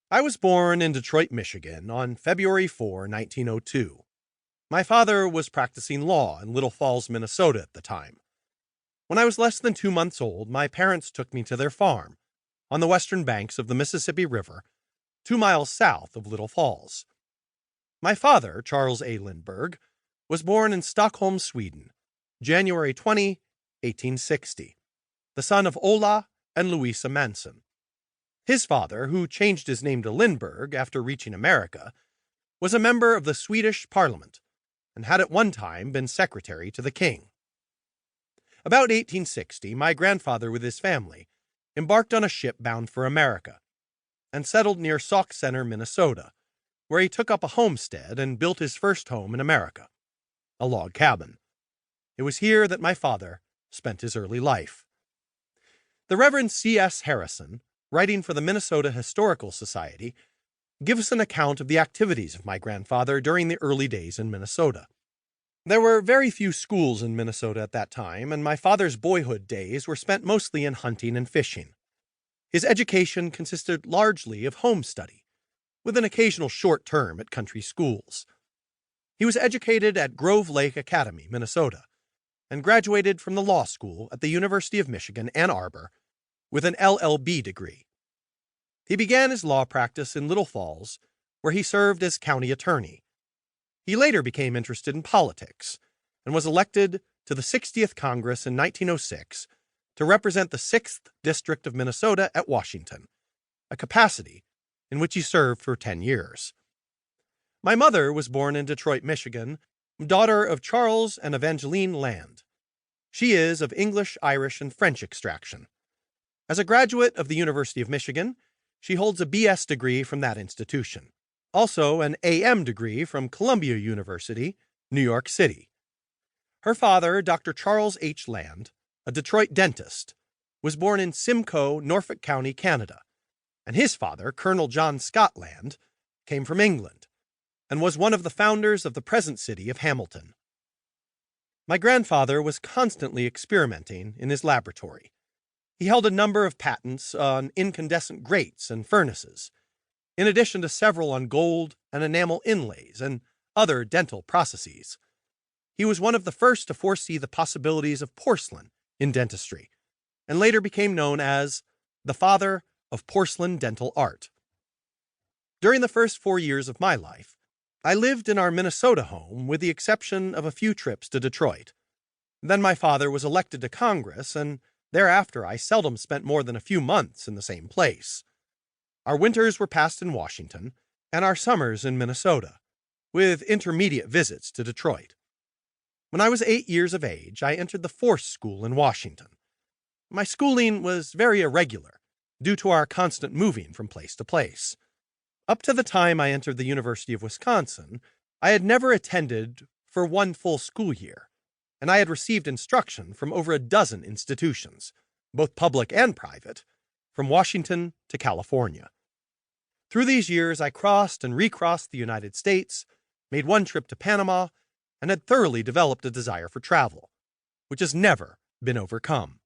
I was born in Detroit, Michigan on February 4, 1902. My father was practicing law in Little Falls, Minnesota at the time. When I was less than 2 months old, my parents took me to their farm on the western banks of the Mississippi River, 2 miles south of Little Falls. My father, Charles A. Lindbergh, was born in Stockholm, Sweden, January 20, 1860, the son of Ola and Louisa Manson. His father, who changed his name to Lindbergh after reaching America, was a member of the Swedish Parliament and had at one time been secretary to the king. About 1860, my grandfather with his family embarked on a ship bound for America and settled near Sauk Center, Minnesota, where he took up a homestead and built his first home in America, a log cabin. It was here that my father spent his early life. The Reverend C.S. Harrison, writing for the Minnesota Historical Society, gives an account of the activities of my grandfather during the early days in Minnesota. There were very few schools in Minnesota at that time, and my father's boyhood days were spent mostly in hunting and fishing. His education consisted largely of home study, with an occasional short term at country schools. He was educated at Grove Lake Academy, Minnesota, and graduated from the law school at the University of Michigan, Ann Arbor, with an LL.B. degree. He began his law practice in Little Falls, where he served as county attorney. He later became interested in politics and was elected to the 60th Congress in 1906 to represent the 6th District of Minnesota at Washington, a capacity in which he served for 10 years. My mother was born in Detroit, Michigan, daughter of Charles and Evangeline Land. She is of English, Irish, and French extraction. As a graduate of the University of Michigan, she holds a B.S. degree from that institution, also an A.M. degree from Columbia University, New York City. Her father, Dr. Charles H. Land, a Detroit dentist, was born in Simcoe, Norfolk County, Canada, and his father, Colonel John Scott Land, came from England and was one of the founders of the present city of Hamilton. My grandfather was constantly experimenting in his laboratory. He held a number of patents on incandescent grates and furnaces, in addition to several on gold and enamel inlays and other dental processes. He was one of the first to foresee the possibilities of porcelain in dentistry, and later became known as the father of porcelain dental art. During the first 4 years of my life, I lived in our Minnesota home with the exception of a few trips to Detroit. Then my father was elected to Congress, and thereafter I seldom spent more than a few months in the same place. Our winters were passed in Washington, and our summers in Minnesota, with intermediate visits to Detroit. When I was 8 years of age, I entered the Force School in Washington. My schooling was very irregular, due to our constant moving from place to place. Up to the time I entered the University of Wisconsin, I had never attended for one full school year, and I had received instruction from over a dozen institutions, both public and private, from Washington to California. Through these years, I crossed and recrossed the United States, made one trip to Panama, and had thoroughly developed a desire for travel, which has never been overcome.